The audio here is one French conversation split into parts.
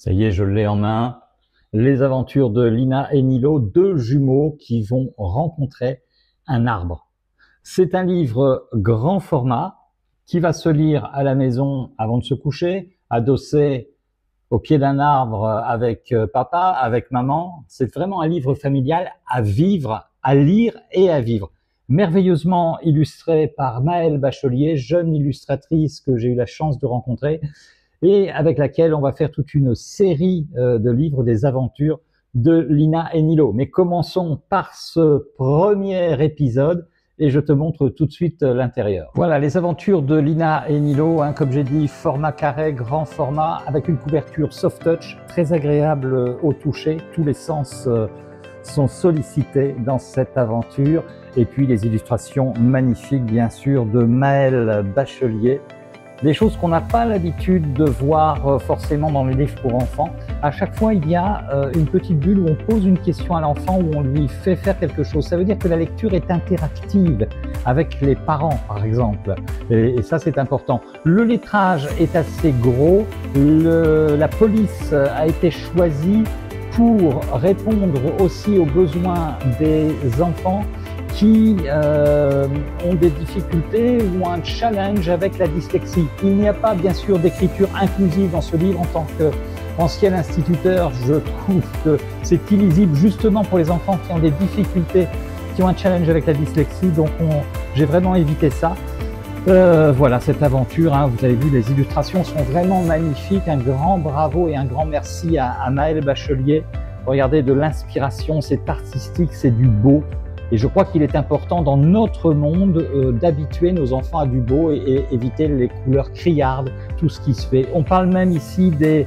Ça y est, je l'ai en main. Les aventures de Lina et Nilo, deux jumeaux qui vont rencontrer un arbre. C'est un livre grand format qui va se lire à la maison avant de se coucher, adossé au pied d'un arbre avec papa, avec maman. C'est vraiment un livre familial à vivre, à lire et à vivre. Merveilleusement illustré par Maëlle Bachelier, jeune illustratrice que j'ai eu la chance de rencontrer et avec laquelle on va faire toute une série de livres des aventures de Lina et Nilo. Mais commençons par ce premier épisode et je te montre tout de suite l'intérieur. Voilà, les aventures de Lina et Nilo, comme j'ai dit, format carré, grand format, avec une couverture soft touch, très agréable au toucher. Tous les sens sont sollicités dans cette aventure. Et puis les illustrations magnifiques, bien sûr, de Maëlle Bachelier. Des choses qu'on n'a pas l'habitude de voir forcément dans les livres pour enfants. À chaque fois, il y a une petite bulle où on pose une question à l'enfant, où on lui fait faire quelque chose. Ça veut dire que la lecture est interactive avec les parents, par exemple. Et ça, c'est important. Le lettrage est assez gros. La police a été choisie pour répondre aussi aux besoins des enfants qui ont des difficultés ou un challenge avec la dyslexie. Il n'y a pas bien sûr d'écriture inclusive dans ce livre. En tant qu'ancien instituteur, je trouve que c'est illisible justement pour les enfants qui ont des difficultés, qui ont un challenge avec la dyslexie. Donc j'ai vraiment évité ça. Voilà cette aventure, vous avez vu, les illustrations sont vraiment magnifiques. Un grand bravo et un grand merci à Maëlle Bachelier. Regardez, de l'inspiration, c'est artistique, c'est du beau. Et je crois qu'il est important dans notre monde d'habituer nos enfants à du beau et éviter les couleurs criardes, tout ce qui se fait. On parle même ici des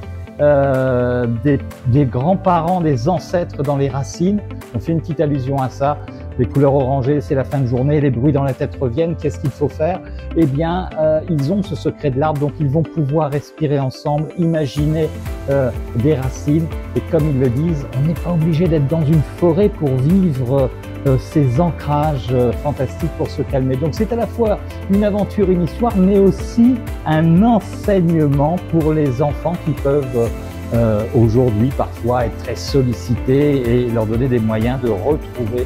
grands-parents, des ancêtres dans les racines. On fait une petite allusion à ça. Les couleurs orangées, c'est la fin de journée, les bruits dans la tête reviennent. Qu'est-ce qu'il faut faire? Eh bien, ils ont ce secret de l'arbre, donc ils vont pouvoir respirer ensemble, imaginer des racines. Et comme ils le disent, on n'est pas obligé d'être dans une forêt pour vivre ces ancrages fantastiques, pour se calmer. Donc c'est à la fois une aventure, une histoire, mais aussi un enseignement pour les enfants qui peuvent aujourd'hui parfois être très sollicités, et leur donner des moyens de retrouver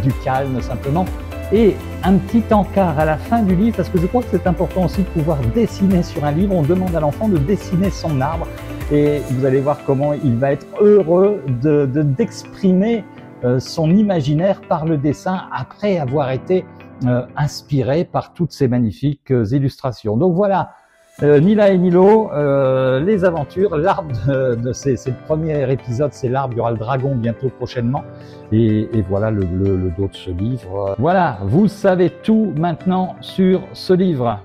du calme simplement. Et un petit encart à la fin du livre, parce que je crois que c'est important aussi de pouvoir dessiner sur un livre. On demande à l'enfant de dessiner son arbre et vous allez voir comment il va être heureux d'exprimer son imaginaire par le dessin après avoir été inspiré par toutes ces magnifiques illustrations. Donc voilà, Lina et Nilo, les aventures, l'arbre de ces premiers épisodes, c'est l'arbre, il y aura le dragon bientôt prochainement, et voilà le dos de ce livre. Voilà, vous savez tout maintenant sur ce livre.